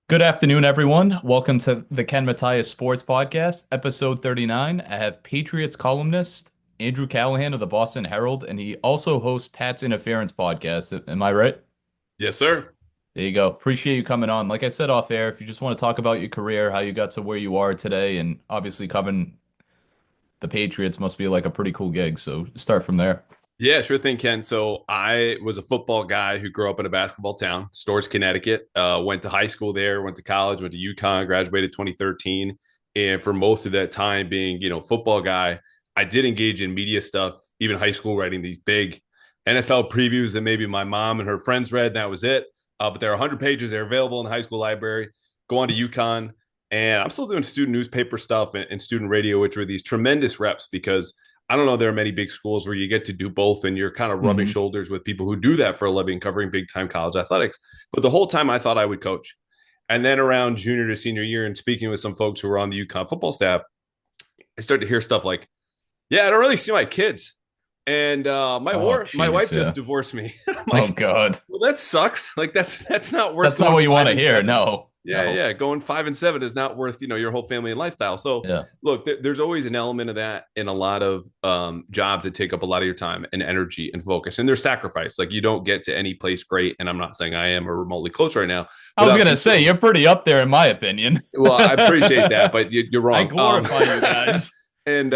Good afternoon, everyone. Welcome to the Matias Sports Podcast, episode 39. I have Patriots columnist Andrew Callahan of the Boston Herald, and he also hosts Pat's Interference Podcast. Am I right? Yes, sir. There you go. Appreciate you coming on. Like I said off air, if you just want to talk about your career, how you got to where you are today, and obviously covering the Patriots must be like a pretty cool gig. So start from there. Yeah, sure thing, Ken. So I was a football guy who grew up in a basketball town, Storrs, Connecticut. Went to high school there, went to college, went to UConn, graduated 2013. And for most of that time being, football guy, I did engage in media stuff, even high school, writing these big NFL previews that maybe my mom and her friends read, and that was it. But there are 100 pages. They're available in the high school library. Go on to UConn. And I'm still doing student newspaper stuff and student radio, which are these tremendous reps because I don't know there are many big schools where you get to do both and you're kind of rubbing Hmm. shoulders with people who do that for a living, covering big time college athletics. But the whole time I thought I would coach. And then around junior to senior year and speaking with some folks who were on the UConn football staff, I started to hear stuff like, yeah, I don't really see my kids. And Oh, my jeez, wife just yeah. divorced me. I'm Oh, like, God. well, that sucks. Like that's not worth That's not going what you want five to and hear. seven. No, Yeah, no. yeah. Going 5 and 7 is not worth, your whole family and lifestyle. So Yeah. look, there's always an element of that in a lot of jobs that take up a lot of your time and energy and focus. And there's sacrifice. Like you don't get to any place great. And I'm not saying I am or remotely close right now I was without gonna some say you're pretty up there in my opinion. well, I appreciate that, but you're I wrong. glorify you guys, And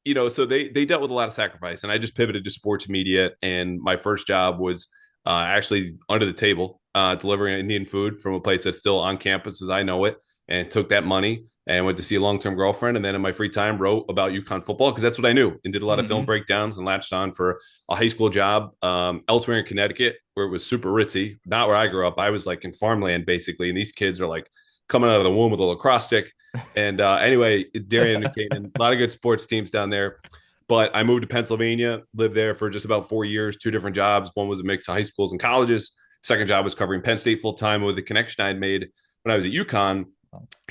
you know? so they dealt with a lot of sacrifice, and I just pivoted to sports media. And my first job was actually under the table, delivering Indian food from a place that's still on campus as I know it, and took that money and went to see a long term girlfriend. And then in my free time, wrote about UConn football because that's what I knew, and did a lot of film Hmm. breakdowns and latched on for a high school job elsewhere in Connecticut where it was super ritzy. Not where I grew up. I was like in farmland basically, and these kids are like coming out of the womb with a lacrosse stick. And anyway, Darien and Canaan, a lot of good sports teams down there. But I moved to Pennsylvania, lived there for just about 4 years, two different jobs. One was a mix of high schools and colleges. Second job was covering Penn State full time with the connection I'd made when I was at UConn.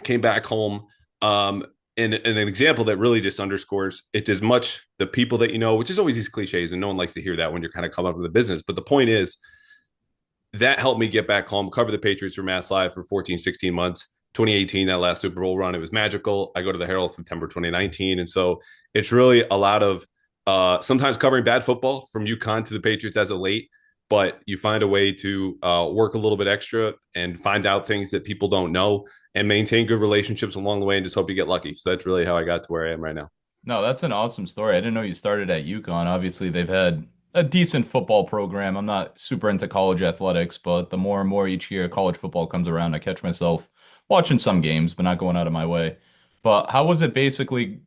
Came back home. And an example that really just underscores it's as much the people that you know, which is always these cliches, and no one likes to hear that when you're kind of coming up with a business. But the point is, that helped me get back home, cover the Patriots for Mass Live for 14, 16 months. 2018, that last Super Bowl run, it was magical. I go to the Herald September 2019. And so it's really a lot of sometimes covering bad football from UConn to the Patriots as of late, but you find a way to work a little bit extra and find out things that people don't know and maintain good relationships along the way and just hope you get lucky. So that's really how I got to where I am right now. No, that's an awesome story. I didn't know you started at UConn. Obviously, they've had a decent football program. I'm not super into college athletics, but the more and more each year college football comes around, I catch myself watching some games, but not going out of my way. But how was it basically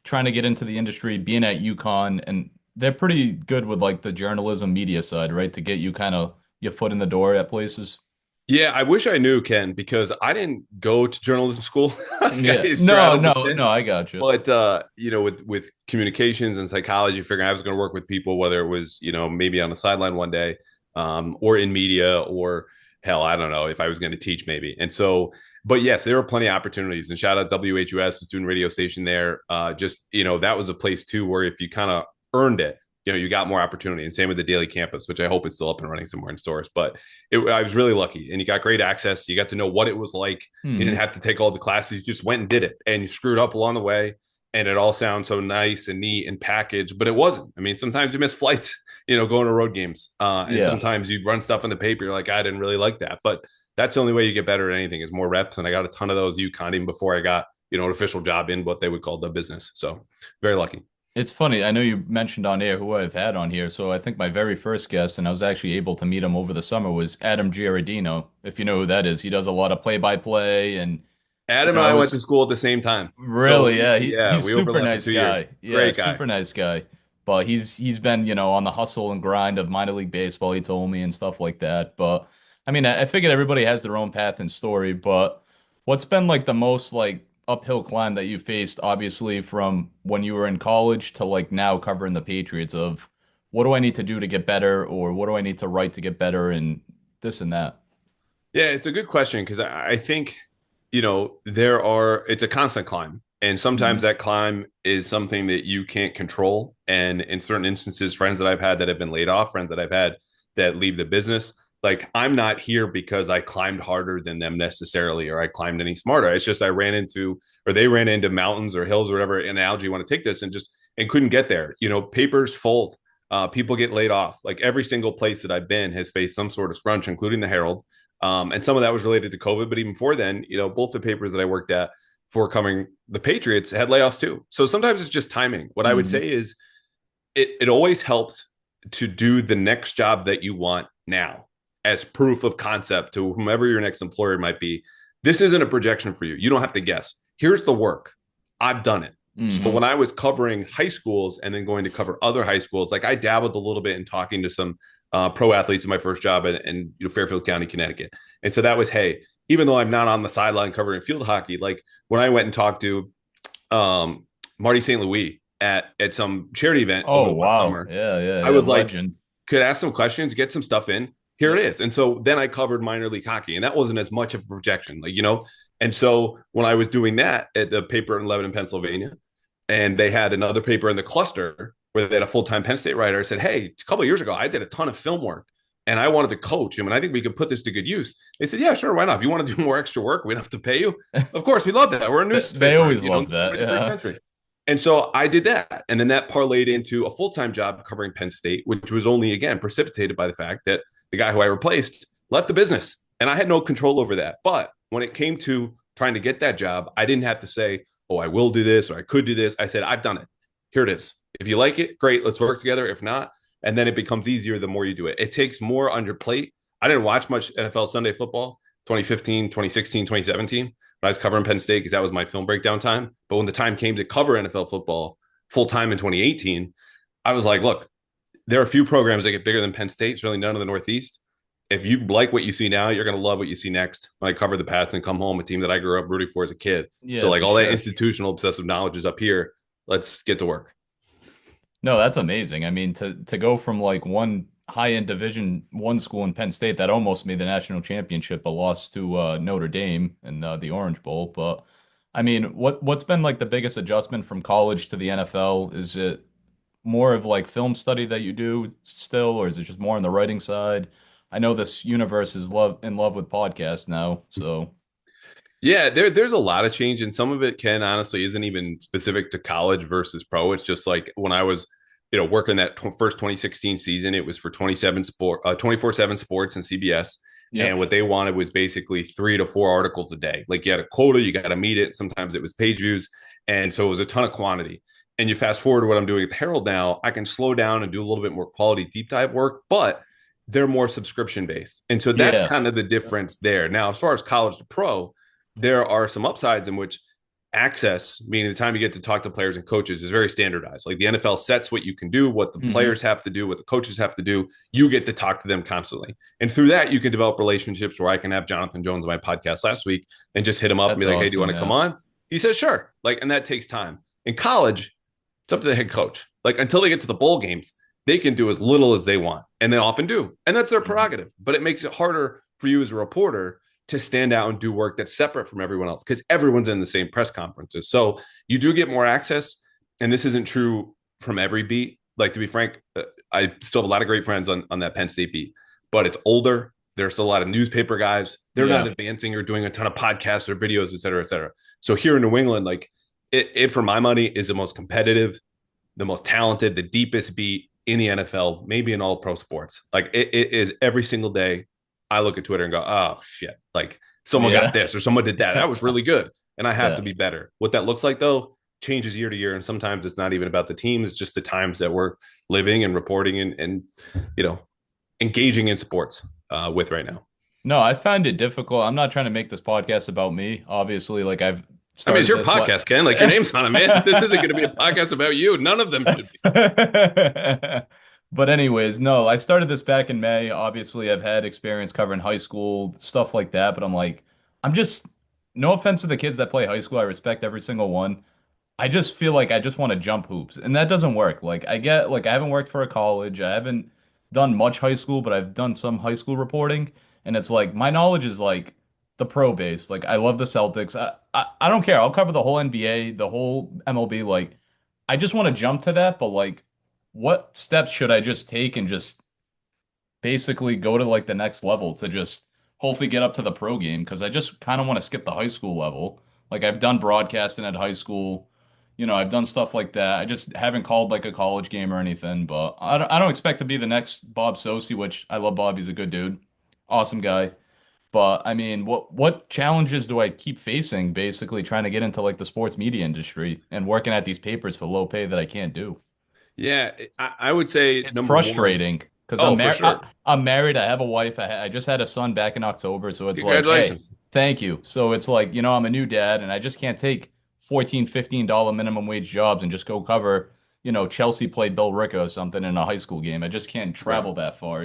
trying to get into the industry, being at UConn, and they're pretty good with like the journalism media side, right? To get you kind of your foot in the door at places. Yeah, I wish I knew, Ken, because I didn't go to journalism school. Yeah. I No, straddled the no, no, fence. I got you. But with communications and psychology, figuring I was going to work with people, whether it was maybe on the sideline one day, or in media, or hell, I don't know if I was going to teach maybe. And so, but yes, there were plenty of opportunities. And shout out WHUS, the student radio station there. Just that was a place too where if you kind of earned it, you got more opportunity. And same with the daily campus, which I hope is still up and running somewhere in stores. But I was really lucky, and you got great access. You got to know what it was like. You didn't Hmm. have to take all the classes; you just went and did it, and you screwed up along the way. And it all sounds so nice and neat and packaged, but it wasn't. I mean, sometimes you miss flights, going to road games, and Yeah. sometimes you run stuff in the paper. You're like, I didn't really like that, but that's the only way you get better at anything is more reps. And I got a ton of those UConn even before I got an official job in what they would call the business. So very lucky. It's funny. I know you mentioned on air who I've had on here. So I think my very first guest, and I was actually able to meet him over the summer, was Adam Giardino. If you know who that is, he does a lot of play-by-play, and Adam and I I went to was school at the same time. So really, yeah, yeah, he's we super overlapped for nice 2 years. guy. Yeah, Great guy. super nice guy. But he's been, on the hustle and grind of minor league baseball, he told me, and stuff like that. But I mean, I figured everybody has their own path and story, but what's been like the most like uphill climb that you faced, obviously, from when you were in college to like now covering the Patriots of what do I need to do to get better, or what do I need to write to get better, and this and that. Yeah, it's a good question because I think, it's a constant climb. And sometimes Hmm. that climb is something that you can't control. And in certain instances, friends that I've had that have been laid off, friends that I've had that leave the business, Like I'm not here because I climbed harder than them necessarily, or I climbed any smarter. It's just I ran into, or they ran into mountains or hills or whatever analogy you want to take this, and just and couldn't get there. You know, papers fold, people get laid off. Like every single place that I've been has faced some sort of crunch, including the Herald. And some of that was related to COVID, but even before then, you know, both the papers that I worked at for covering the Patriots had layoffs too. So sometimes it's just timing. What I would Hmm. say is it always helps to do the next job that you want now as proof of concept to whomever your next employer might be. This isn't a projection for you. You don't have to guess. Here's the work. I've done it. So Hmm. when I was covering high schools and then going to cover other high schools, like I dabbled a little bit in talking to some pro athletes in my first job in Fairfield County, Connecticut. And so that was, hey, even though I'm not on the sideline covering field hockey, like when I went and talked to Marty St. Louis at some charity event over Oh, the last wow. summer, Yeah, yeah, I yeah. was like, Legend. could ask some questions, get some stuff in. Here it Yep. is. And so then I covered minor league hockey, and that wasn't as much of a projection, like, you know. And so when I was doing that at the paper in Lebanon, Pennsylvania, and they had another paper in the cluster where they had a full-time Penn State writer, I said, hey, a couple of years ago, I did a ton of film work and I wanted to coach him. And I think we could put this to good use. They said, yeah, sure. Why not? If you want to do more extra work, we don't have to pay you. Of course, we love that. We're a They newspaper, always you know, in love the that. 21st Yeah. century. And so I did that. And then that parlayed into a full-time job covering Penn State, which was only, again, precipitated by the fact that the guy who I replaced left the business. And I had no control over that. But when it came to trying to get that job, I didn't have to say, oh, I will do this or I could do this. I said, I've done it. Here it is. If you like it, great. Let's work together. If not, and then it becomes easier the more you do it. It takes more on your plate. I didn't watch much NFL Sunday football 2015, 2016, 2017 when I was covering Penn State because that was my film breakdown time. But when the time came to cover NFL football full time in 2018, I was like, look, there are a few programs that get bigger than Penn State. It's really none of the Northeast. If you like what you see now, you're going to love what you see next. When I cover the Pats and come home, a team that I grew up rooting for as a kid. So, Yeah, like for all that sure. institutional obsessive knowledge is up here. Let's get to work. No, that's amazing. I mean, to go from like one high-end Division One school in Penn State that almost made the national championship, but lost to Notre Dame in the Orange Bowl. But I mean, what's been like the biggest adjustment from college to the NFL? Is it more of like film study that you do still, or is it just more on the writing side? I know this universe is in love with podcasts now, so Yeah, there's a lot of change, and some of it can honestly isn't even specific to college versus pro. It's just like when I was, working that first 2016 season, it was for 24/7 Sports and CBS, and yep. what they wanted was basically 3 to 4 articles a day. Like you had a quota, you got to meet it. Sometimes it was page views, and so it was a ton of quantity. And you fast forward to what I'm doing at the Herald now, I can slow down and do a little bit more quality deep dive work, but they're more subscription based, and so that's Yeah. kind of the difference there. Now, as far as college to pro, there are some upsides in which access, meaning the time you get to talk to players and coaches, is very standardized. Like the NFL sets what you can do, what the Hmm. players have to do, what the coaches have to do. You get to talk to them constantly. And through that, you can develop relationships where I can have Jonathan Jones on my podcast last week and just hit him up and That's be like, hey, do you awesome. want to come Yeah. on? He says, sure. Like, and that takes time. In college, it's up to the head coach. Like until they get to the bowl games, they can do as little as they want. And they often do. And that's their Mhm. prerogative. But it makes it harder for you as a reporter to stand out and do work that's separate from everyone else because everyone's in the same press conferences. So you do get more access. And this isn't true from every beat. Like to be frank, I still have a lot of great friends on that Penn State beat, but it's older. There's a lot of newspaper guys. They're not Yeah. advancing or doing a ton of podcasts or videos, et cetera, et cetera. So here in New England, like it for my money is the most competitive, the most talented, the deepest beat in the NFL, maybe in all pro sports. Like it is every single day. I look at Twitter and go, oh shit, like someone got Yeah. this or someone did that. That was really good. And I have Yeah. to be better. What that looks like though changes year to year. And sometimes it's not even about the teams, it's just the times that we're living and reporting and you know, engaging in sports with right now. No, I find it difficult. I'm not trying to make this podcast about me. Obviously, like I've I mean, it's started your this like podcast, Ken. Like your name's on it, man. This isn't going to be a podcast about you. None of them should be. But anyways, no, I started this back in May. Obviously, I've had experience covering high school, stuff like that, but I'm like, I'm just no offense to the kids that play high school. I respect every single one. I just feel like I just want to jump hoops, and that doesn't work. Like I haven't worked for a college. I haven't done much high school, but I've done some high school reporting, and it's like my knowledge is like the pro base. Like I love the Celtics. I don't care. I'll cover the whole NBA, the whole MLB. Like I just want to jump to that, but like what steps should I just take and just basically go to like the next level to just hopefully get up to the pro game because I just kind of want to skip the high school level. Like I've done broadcasting at high school, I've done stuff like that. I just haven't called like a college game or anything, but I don't expect to be the next Bob Sosi, which I love Bob. He's a good dude, awesome guy. But I mean, what challenges do I keep facing basically trying to get into like the sports media industry and working at these papers for low pay that I can't do? Yeah, I would say It's number one. frustrating because Oh, for sure. I'm married. I have a wife. I just had a son back in October, so it's like, hey, Congratulations. thank you. So it's like, I'm a new dad, and I just can't take 14, $15 minimum wage jobs and just go cover, Chelsea played Bill Ricca or something in a high school game. I just can't Right. travel that far.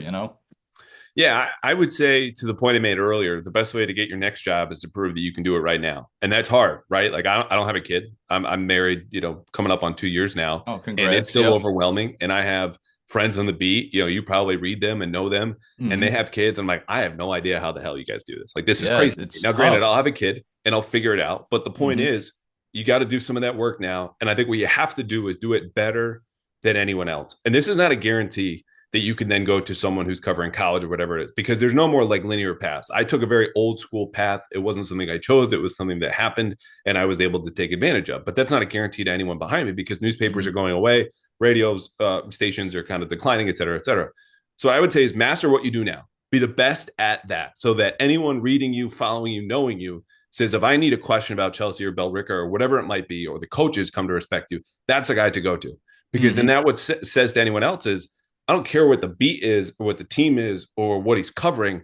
Yeah, I would say to the point I made earlier, the best way to get your next job is to prove that you can do it right now, and that's hard, right? Like I don't have a kid. I'm married, coming up on 2 years now, Oh, and it's congrats. still Yep. overwhelming. And I have friends on the beat. You probably read them and know them, and they Hmm. have kids. I'm like, I have no idea how the hell you guys do this. Like this is Yeah, crazy. it's Now, granted, I'll tough. have a kid and I'll figure it out, but the point Hmm. is, you got to do some of that work now. And I think what you have to do is do it better than anyone else. And this is not a guarantee that you can then go to someone who's covering college or whatever it is, because there's no more like linear paths. I took a very old school path. It wasn't something I chose. It was something that happened and I was able to take advantage of. But that's not a guarantee to anyone behind me because newspapers are Hmm. going away, radios, stations are kind of declining, et cetera, et cetera. So I would say is master what you do now. Be the best at that so that anyone reading you, following you, knowing you says, if I need a question about Chelsea or Bellrica or whatever it might be, or the coaches come to respect you, that's a guy to go to. Because then Hmm. that what says to anyone else is, I don't care what the beat is or what the team is or what he's covering.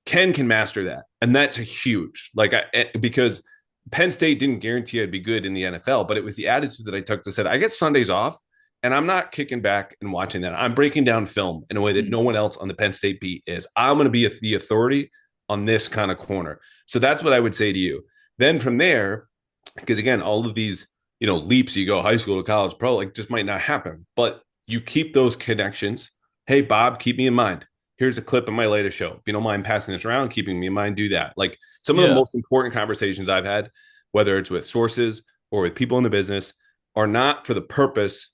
Ken can master that, and that's a huge because Penn State didn't guarantee I'd be good in the NFL, but it was the attitude that I took to said I get Sundays off, and I'm not kicking back and watching that. I'm breaking down film in a way that no one else on the Penn State beat is. I'm going to be the authority on this kind of corner. So that's what I would say to you. Then from there, because again, all of these leaps you go high school to college pro like just might not happen, but you keep those connections. Hey Bob, keep me in mind. Here's a clip of my latest show. If you don't mind passing this around, keeping me in mind, do that. Like some of the Yeah. most important conversations I've had, whether it's with sources or with people in the business, are not for the purpose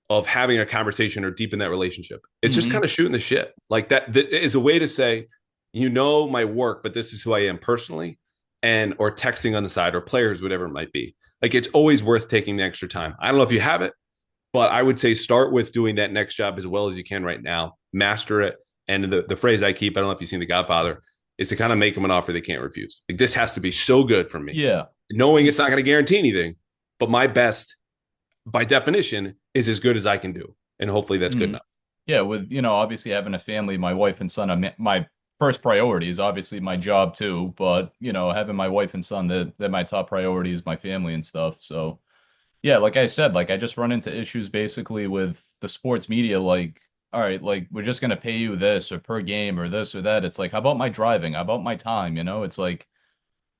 of having a conversation or deepen that relationship. It's just kind Hmm. of shooting the shit. Like that is a way to say, my work, but this is who I am personally, and or texting on the side or players, whatever it might be. Like it's always worth taking the extra time. I don't know if you have it, but I would say start with doing that next job as well as you can right now. Master it. And the phrase I keep, I don't know if you've seen The Godfather, is to kind of make them an offer they can't refuse. Like this has to be so good for me, Yeah. knowing it's not going to guarantee anything, but my best, by definition, is as good as I can do, and hopefully that's good Hmm. enough. Yeah, with, obviously having a family, my wife and son, my first priority is obviously my job too, but, having my wife and son, that my top priority is my family and stuff. So, yeah, like I said, like I just run into issues basically with the sports media, like, all right, like we're just gonna pay you this or per game or this or that. It's like, how about my driving? How about my time? It's like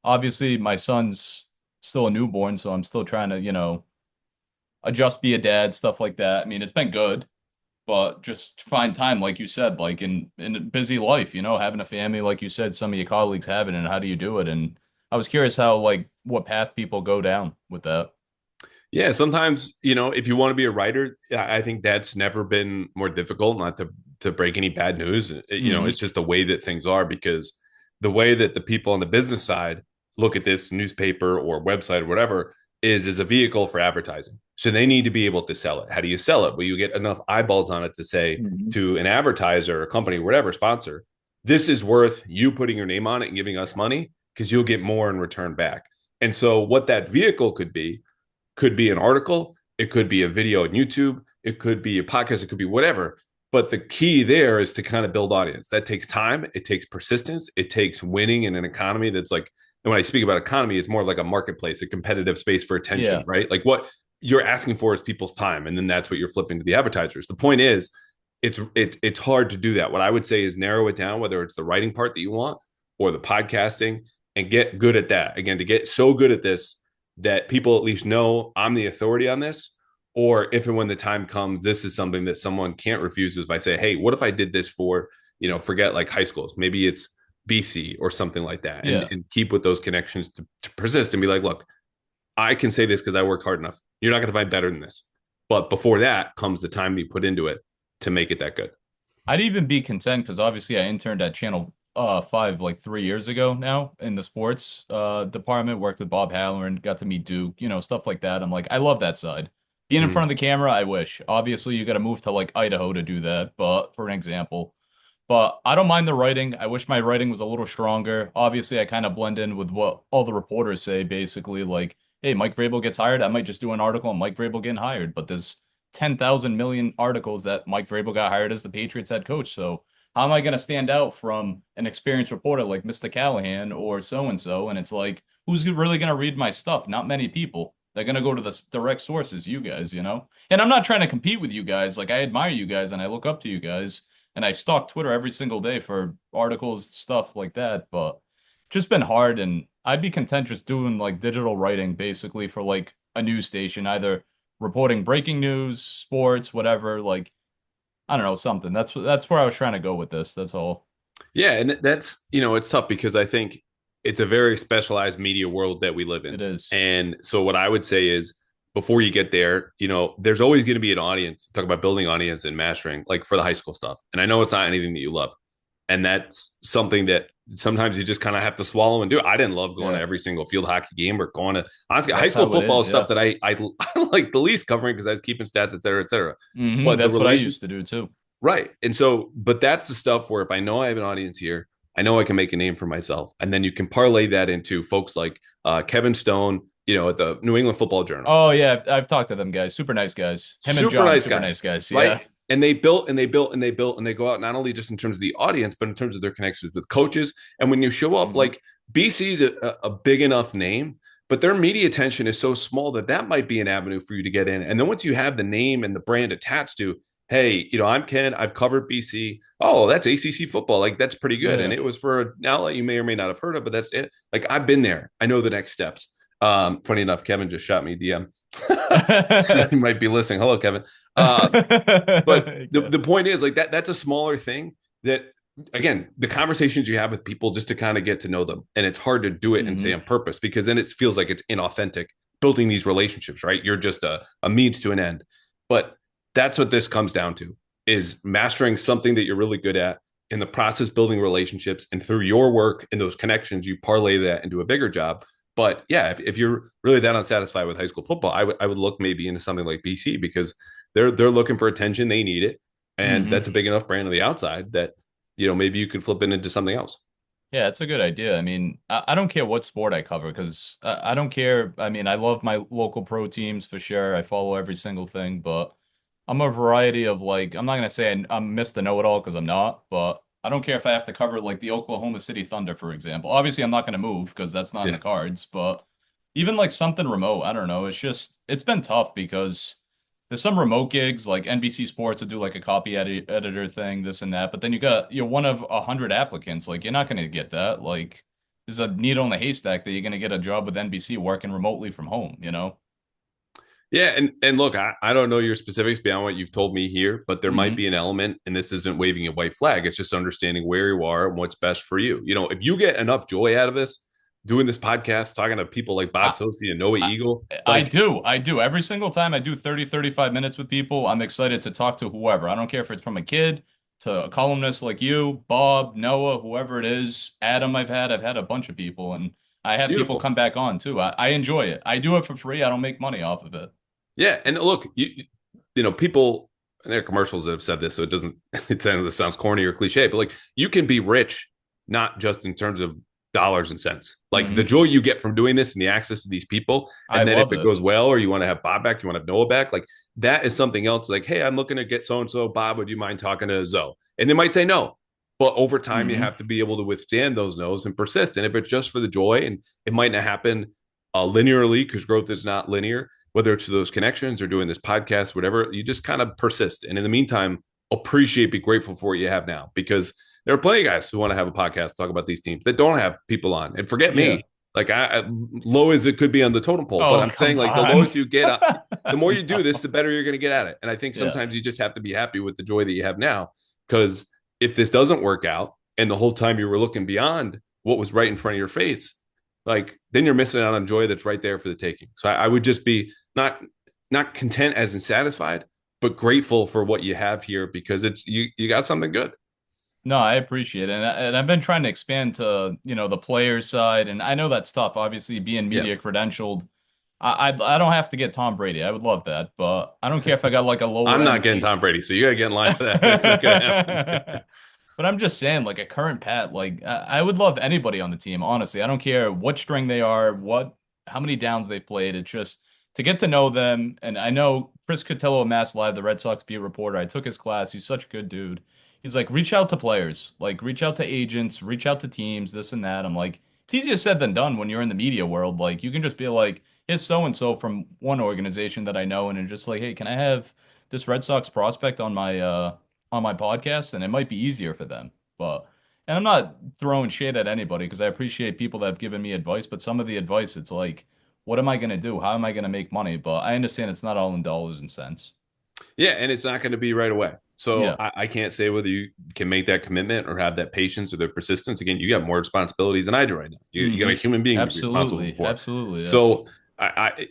obviously my son's still a newborn, so I'm still trying to, adjust, be a dad, stuff like that. I mean, it's been good, but just find time, like you said, like in a busy life, having a family, like you said, some of your colleagues have it, and how do you do it? And I was curious how, like, what path people go down with that. Yeah, sometimes, if you want to be a writer, I think that's never been more difficult, not to break any bad news. It's Hmm. just the way that things are because the way that the people on the business side look at this newspaper or website or whatever is as a vehicle for advertising. So they need to be able to sell it. How do you sell it? Well, you get enough eyeballs on it to say Hmm. to an advertiser, a company, whatever sponsor, this is worth you putting your name on it and giving us money because you'll get more in return back. And so what that vehicle could be an article, it could be a video on YouTube, it could be a podcast, it could be whatever. But the key there is to kind of build audience. That takes time, it takes persistence, it takes winning in an economy that's like, and when I speak about economy, it's more like a marketplace, a competitive space for attention, Yeah. right? Like what you're asking for is people's time, and then that's what you're flipping to the advertisers. The point is, it's hard to do that. What I would say is narrow it down, whether it's the writing part that you want or the podcasting, and get good at that. Again, to get so good at this that people at least know I'm the authority on this. Or if and when the time comes, this is something that someone can't refuse. Is if I say, hey, what if I did this for, forget like high schools, maybe it's BC or something like that, Yeah. and keep with those connections to persist and be like, look, I can say this because I worked hard enough. You're not going to find better than this. But before that comes the time you put into it to make it that good. I'd even be content because obviously I interned at Channel 5 like 3 years ago now in the sports department, worked with Bob Halloran, got to meet Duke, stuff like that. I'm like, I love that side. Being in Mhm. front of the camera, I wish. Obviously, you got to move to like Idaho to do that, but for an example. But I don't mind the writing. I wish my writing was a little stronger. Obviously, I kind of blend in with what all the reporters say, basically, like, hey, Mike Vrabel gets hired. I might just do an article on Mike Vrabel getting hired, but there's 10,000 million articles that Mike Vrabel got hired as the Patriots head coach. So how am I going to stand out from an experienced reporter like Mr. Callahan or so and so? And it's like, who's really going to read my stuff? Not many people. They're going to go to the direct sources, you guys. And I'm not trying to compete with you guys. Like, I admire you guys and I look up to you guys. And I stalk Twitter every single day for articles, stuff like that. But just been hard. And I'd be content just doing like digital writing basically for like a news station, either reporting breaking news, sports, whatever. Like, I don't know, something. That's where I was trying to go with this. That's all. Yeah, and that's, it's tough because I think it's a very specialized media world that we live in. It is. And so what I would say is before you get there, there's always going to be an audience. Talk about building audience and mastering, like for the high school stuff. And I know it's not anything that you love. And that's something that sometimes you just kind of have to swallow and do. I didn't love going to Yeah. every single field hockey game or going to, honestly, high That's school how it football is. is stuff Yeah. that I like the least covering because I was keeping stats, et cetera, et cetera. But the That's what I relation, used to do too. right. And so, but that's the stuff where if I know I have an audience here, I know I can make a name for myself. And then you can parlay that into folks like Kevin Stone, at the New England Football Journal. Oh yeah, I've talked to them guys. Super nice guys. Him and Super John, nice super nice guys, guys. Yeah. right? And they built and they built and they built and they go out not only just in terms of the audience, but in terms of their connections with coaches. And when you show up, hmm like BC's a big enough name, but their media attention is so small that that might be an avenue for you to get in. And then once you have the name and the brand attached to, hey, I'm Ken, I've covered BC. Oh, that's ACC football. Like that's pretty good. And Yeah. it was for an outlet you may or may not have heard of, but that's it. Like I've been there. I know the next steps. Funny enough, Kevin just shot me DM. So he might be listening. Hello, Kevin. But the, Okay. the point is like that's a smaller thing that again, the conversations you have with people just to kind of get to know them. And it's hard to do it and say hmm on purpose because then it feels like it's inauthentic building these relationships, right? You're just a means to an end. But that's what this comes down to is mastering something that you're really good at in the process, building relationships. And through your work and those connections, you parlay that into a bigger job. But yeah, if you're really that unsatisfied with high school football, I would look maybe into something like BC because they're looking for attention, they need it, and hmm that's a big enough brand on the outside that maybe you could flip it into something else. Yeah, it's a good idea. I mean, I don't care what sport I cover because I don't care. I mean, I love my local pro teams for sure. I follow every single thing, but I'm a variety of like, I'm not gonna say I'm Mr. Know-it-all because I'm not, but I don't care if I have to cover like the Oklahoma City Thunder, for example. Obviously, I'm not gonna move because that's not in the Yeah, cards, but even like something remote, I don't know. It's been tough because there's some remote gigs like NBC Sports to do like a copy editor thing, this and that. But then you're one of 100 applicants. Like you're not going to get that. Like there's a needle in the haystack that you're going to get a job with NBC working remotely from home. yeah, and look, I don't know your specifics beyond what you've told me here, but there might hmm be an element, and this isn't waving a white flag. It's just understanding where you are and what's best for you. If you get enough joy out of this, doing this podcast, talking to people like Bob I, Sosi and Noah I Eagle, I like do. I do. Every single time I do 30, 35 minutes with people, I'm excited to talk to whoever. I don't care if it's from a kid to a columnist like you, Bob, Noah, whoever it is, Adam I've had a bunch of people and I have people beautiful. come back on too. I enjoy it. I do it for free. I don't make money off of it. Yeah, and look, people and there are commercials that have said this, so it doesn't. It sounds corny or cliche, but like you can be rich not just in terms of dollars and cents. Like the hmm joy you get from doing this and the access to these people, I and then if love it it. goes well, or you want to have Bob back, you want to have Noah back, like that is something else. Like, hey, I'm looking to get so and so. Bob, would you mind talking to Zoe? And they might say no. But over time, you hmm have to be able to withstand those no's and persist. And if it's just for the joy, and it might not happen linearly because growth is not linear, whether it's those connections or doing this podcast, whatever, you just kind of persist. And in the meantime, appreciate, be grateful for what you have now because there are plenty of guys who want to have a podcast, talk about these teams that don't have people on. And forget Yeah. me, like low as it could be on the totem pole, but Oh, I'm saying come like the on. lowest you get, the more you do this, the better you're going to get at it. And I think Yeah. sometimes you just have to be happy with the joy that you have now because if this doesn't work out and the whole time you were looking beyond what was right in front of your face, like then you're missing out on joy that's right there for the taking. So I would just be not content as in satisfied, but grateful for what you have here because it's you got something good. No, I appreciate it. And I've been trying to expand to, the player side. And I know that's tough. Obviously, being Yeah. media credentialed, I don't have to get Tom Brady. I would love that, but I don't care if I got like a lower I'm not end getting agent. Tom Brady, so you got to get in line for that. It's not going to happen. But I'm just saying, like a current Pat, like I would love anybody on the team, honestly. I don't care what string they are, how many downs they've played. It's just to get to know them. And I know Chris Cotillo of Mass Live, the Red Sox beat reporter. I took his class. He's such a good dude. He's like, reach out to players, like reach out to agents, reach out to teams, this and that. I'm like, it's easier said than done when you're in the media world. Like you can just be like, here's so and so from one organization that I know, and it's just like, hey, can I have this Red Sox prospect on my podcast? And it might be easier for them. But and I'm not throwing shade at anybody because I appreciate people that have given me advice, but some of the advice, it's like, what am I going to do? How am I going to make money? But I understand it's not all in dollars and cents. Yeah, and it's not going to be right away. So Yeah. I can't say whether you can make that commitment or have that patience or the persistence. Again, you got more responsibilities than I do right now. You got a Hmm. human being to be responsible Absolutely. for. Absolutely. Yeah. So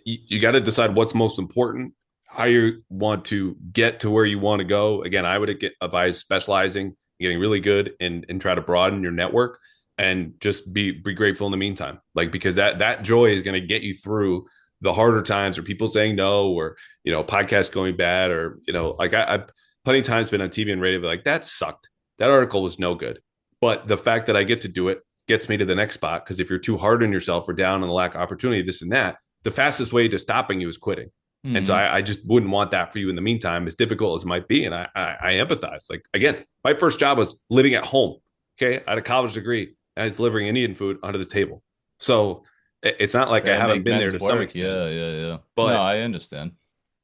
you got to decide what's most important, how you want to get to where you want to go. Again, I would advise specializing, getting really good, and try to broaden your network, and just be grateful in the meantime. Like because that joy is going to get you through the harder times, or people saying no, or podcasts going bad, or like I've plenty of times been on TV and radio like that sucked. That article was no good. But the fact that I get to do it gets me to the next spot. Because if you're too hard on yourself or down on the lack of opportunity, this and that, the fastest way to stopping you is quitting. And so Hmm. I just wouldn't want that for you in the meantime, as difficult as it might be. And I empathize. Like, again, my first job was living at home. Okay. I had a college degree and I was delivering Indian food under the table. So it's not like I Gotta haven't make been there men's to some work. extent, Yeah. Yeah. Yeah. No, but I understand.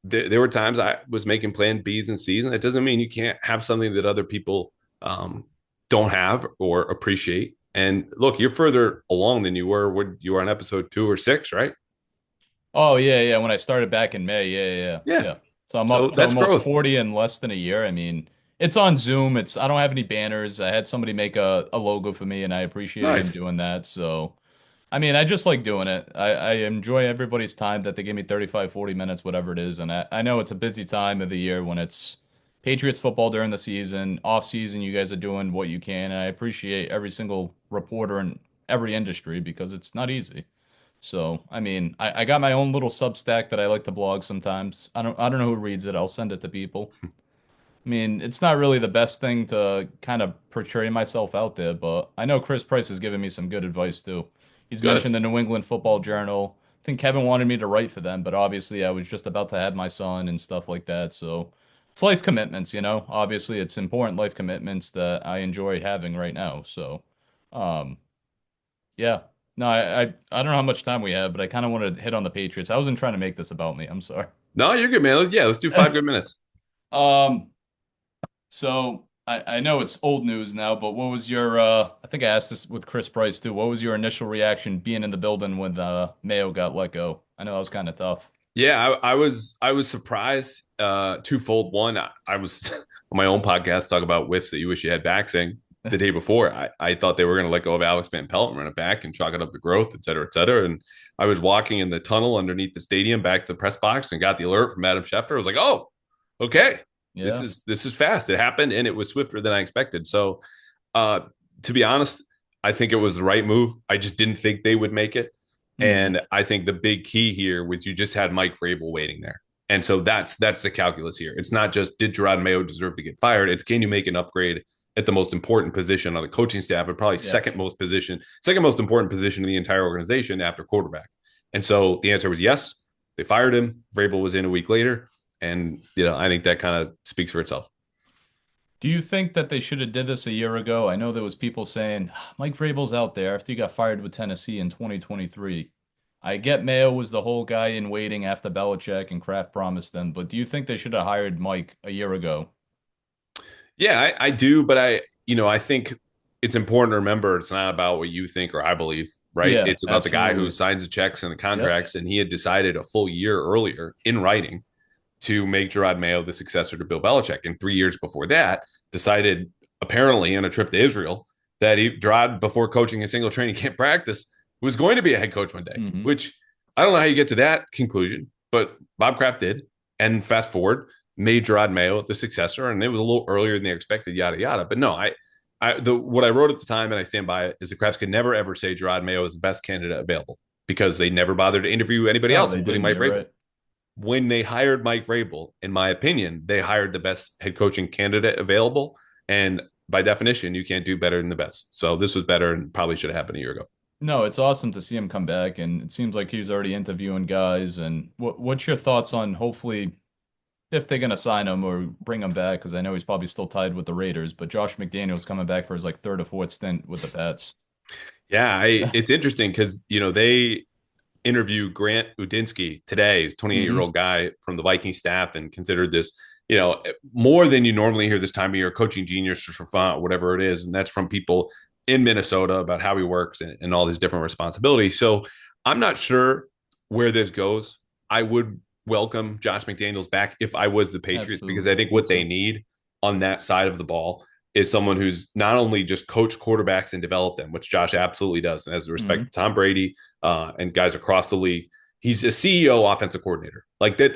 there were times I was making plan B's and C's, and it doesn't mean you can't have something that other people um, don't have or appreciate. And look, you're further along than you were when you were on episode 2 or 6, right? Oh yeah, yeah. When I started back in May, yeah, yeah, Yeah. yeah. So I'm So up to that's almost growth. 40 in less than a year. I mean, it's on Zoom. I don't have any banners. I had somebody make a logo for me and I appreciated him Nice. doing that. So I mean, I just like doing it. I enjoy everybody's time that they give me 35, 40 minutes, whatever it is. And I know it's a busy time of the year when it's Patriots football during the season, off season, you guys are doing what you can. And I appreciate every single reporter in every industry because it's not easy. So, I mean, I got my own little Substack that I like to blog sometimes. I don't know who reads it. I'll send it to people. I mean, it's not really the best thing to kind of portray myself out there, but I know Chris Price has given me some good advice too. He's Good. mentioned the New England Football Journal. I think Kevin wanted me to write for them, but obviously I was just about to have my son and stuff like that. So it's life commitments, you know? Obviously, it's important life commitments that I enjoy having right now. So, um, yeah. No, I don't know how much time we have, but I kind of wanted to hit on the Patriots. I wasn't trying to make this about me. I'm sorry. No, you're good, man. Let's do 5 good minutes. Um, so I know it's old news now, but what was your I think I asked this with Chris Price too. What was your initial reaction being in the building when Mayo got let go? I know that was kind of tough. Yeah, I was surprised twofold. One, I was on my own podcast talk about whiffs that you wish you had back, saying the day before I thought they were going to let go of Alex Van Pelt and run it back and chalk it up to growth, et cetera, et cetera. And I was walking in the tunnel underneath the stadium back to the press box and got the alert from Adam Schefter. I was like, oh, okay, this Yeah. is this is fast. It happened and it was swifter than I expected. So uh, to be honest, I think it was the right move. I just didn't think they would make it. Hmm. And I think the big key here was you just had Mike Vrabel waiting there. And so that's the calculus here. It's not just did Gerard Mayo deserve to get fired? It's can you make an upgrade at the most important position on the coaching staff, and probably Yeah. second most important position in the entire organization after quarterback. And so the answer was yes. They fired him. Vrabel was in a week later. And I think that kind of speaks for itself. Do you think that they should have did this a year ago? I know there was people saying Mike Vrabel's out there after he got fired with Tennessee in 2023. I get Mayo was the whole guy in waiting after Belichick and Kraft promised them, but do you think they should have hired Mike a year ago? Yeah, I do, but I think it's important to remember it's not about what you think or I believe, right? Yeah, It's about the guy who absolutely. signs the checks and the Yep. contracts, and he had decided a full year earlier in writing to make Gerard Mayo the successor to Bill Belichick. And 3 years before that, decided apparently on a trip to Israel that Gerard, before coaching a single training camp practice, was going to be a head coach one day. Hmm. Which I don't know how you get to that conclusion, but Bob Kraft did. And fast forward, made Gerard Mayo the successor, and it was a little earlier than they expected, yada yada. But no, what I wrote at the time, and I stand by it, is the Krabs could never ever say Gerard Mayo is the best candidate available because they never bothered to interview anybody No, else, they including didn't. Mike You're Vrabel. right. When they hired Mike Vrabel, in my opinion, they hired the best head coaching candidate available, and by definition, you can't do better than the best. So this was better and probably should have happened a year ago. No, it's awesome to see him come back, and it seems like he's already interviewing guys. And what's your thoughts on hopefully if they're gonna sign him or bring him back? Because I know he's probably still tied with the Raiders, but Josh McDaniels coming back for his like third or fourth stint with the Pats. Yeah, it's interesting because they interview Grant Udinsky today, 28-year-old Hmm. guy from the Viking staff, and considered this, more than you normally hear this time of year, coaching genius or savant, whatever it is. And that's from people in Minnesota about how he works and all these different responsibilities. So I'm not sure where this goes. I would welcome Josh McDaniels back if I was the Patriots, because I Absolutely, think me what they too. need on that side of the ball is someone who's not only just coach quarterbacks and develop them, which Josh absolutely does, and has respect Hmm. to Tom Brady and guys across the league. He's a CEO offensive coordinator. Like that,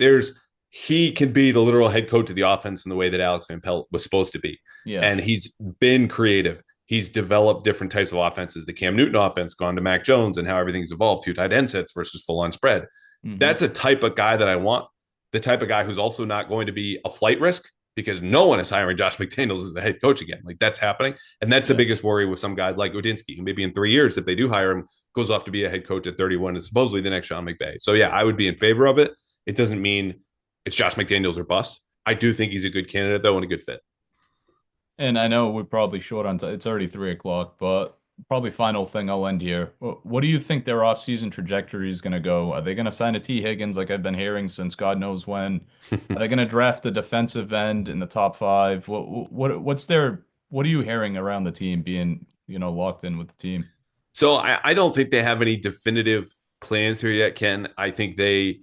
he can be the literal head coach of the offense in the way that Alex Van Pelt was supposed to be. Yeah. And he's been creative. He's developed different types of offenses. The Cam Newton offense, gone to Mac Jones, and how everything's evolved, two tight end sets versus full on spread. Hmm. That's a type of guy that I want. The type of guy who's also not going to be a flight risk, because no one is hiring Josh McDaniels as the head coach again. Like that's happening. And that's the Yeah. biggest worry with some guys like Udinsky, who maybe in 3 years, if they do hire him, goes off to be a head coach at 31 and supposedly the next Sean McVay. So yeah, I would be in favor of it. It doesn't mean it's Josh McDaniels or bust. I do think he's a good candidate though and a good fit. And I know we're probably short on time. It's already 3 o'clock, but probably final thing I'll end here. What do you think their off-season trajectory is going to go? Are they going to sign a T. Higgins like I've been hearing since God knows when? Are they going to draft the defensive end in the top five? What are you hearing around the team being, locked in with the team? So I don't think they have any definitive plans here yet, Ken. I think they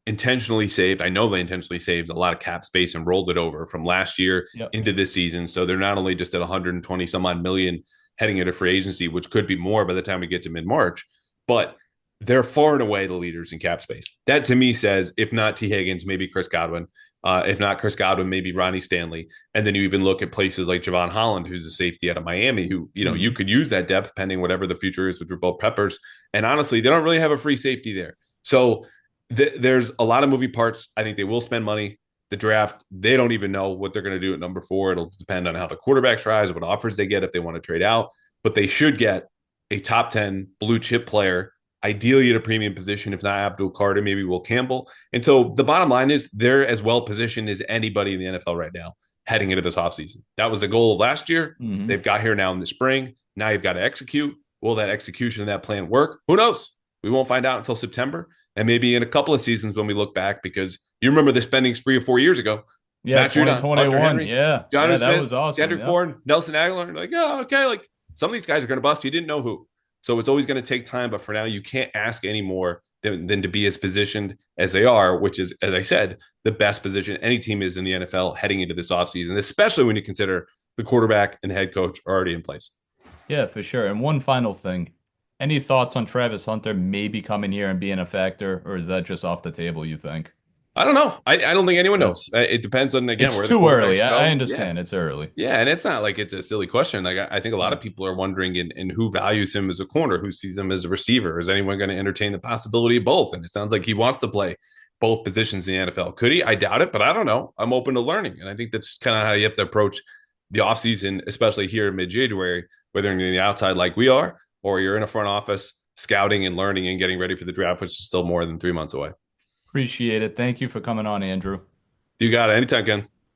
intentionally saved. I know they intentionally saved a lot of cap space and rolled it over from last year Yep. into this season. So they're not only just at 120 some odd million heading into free agency, which could be more by the time we get to mid March, but they're far and away the leaders in cap space. That to me says, if not T. Higgins, maybe Chris Godwin. If not Chris Godwin, maybe Ronnie Stanley. And then you even look at places like Javon Holland, who's a safety out of Miami, who, you Hmm. could use that depth pending whatever the future is with Jabril Peppers. And honestly, they don't really have a free safety there. So there's a lot of moving parts. I think they will spend money. The draft, they don't even know what they're going to do at number 4. It'll depend on how the quarterbacks rise, what offers they get if they want to trade out. But they should get a top 10 blue chip player, ideally at a premium position, if not Abdul Carter, maybe Will Campbell. And so the bottom line is they're as well positioned as anybody in the NFL right now heading into this offseason. That was the goal of last year. Hmm. They've got here now in the spring. Now you've got to execute. Will that execution of that plan work? Who knows? We won't find out until September and maybe in a couple of seasons when we look back, because you remember the spending spree of 4 years ago. Yeah, Matt Judon, Hunter 2021. Henry, Yeah. Jonnu Yeah, that Smith, was awesome. Kendrick Yep. Bourne, Nelson Aguilar. Like, oh, okay. Like some of these guys are going to bust. You didn't know who. So it's always going to take time. But for now, you can't ask any more than to be as positioned as they are, which is, as I said, the best position any team is in the NFL heading into this offseason, especially when you consider the quarterback and the head coach are already in place. Yeah, for sure. And one final thing. Any thoughts on Travis Hunter maybe coming here and being a factor, or is that just off the table, you think? I don't know. I don't think anyone Yeah. knows. It depends on, again, It's where the too early. quarterbacks I go. Yeah. understand it's early. Yeah, and it's not like it's a silly question. Like I think a lot Yeah. of people are wondering in who values him as a corner, who sees him as a receiver. Is anyone going to entertain the possibility of both? And it sounds like he wants to play both positions in the NFL. Could he? I doubt it, but I don't know. I'm open to learning. And I think that's kind of how you have to approach the offseason, especially here in mid-January, whether you're in the outside like we are, or you're in a front office scouting and learning and getting ready for the draft, which is still more than 3 months away. Appreciate it. Thank you for coming on, Andrew. You got it anytime, Ken.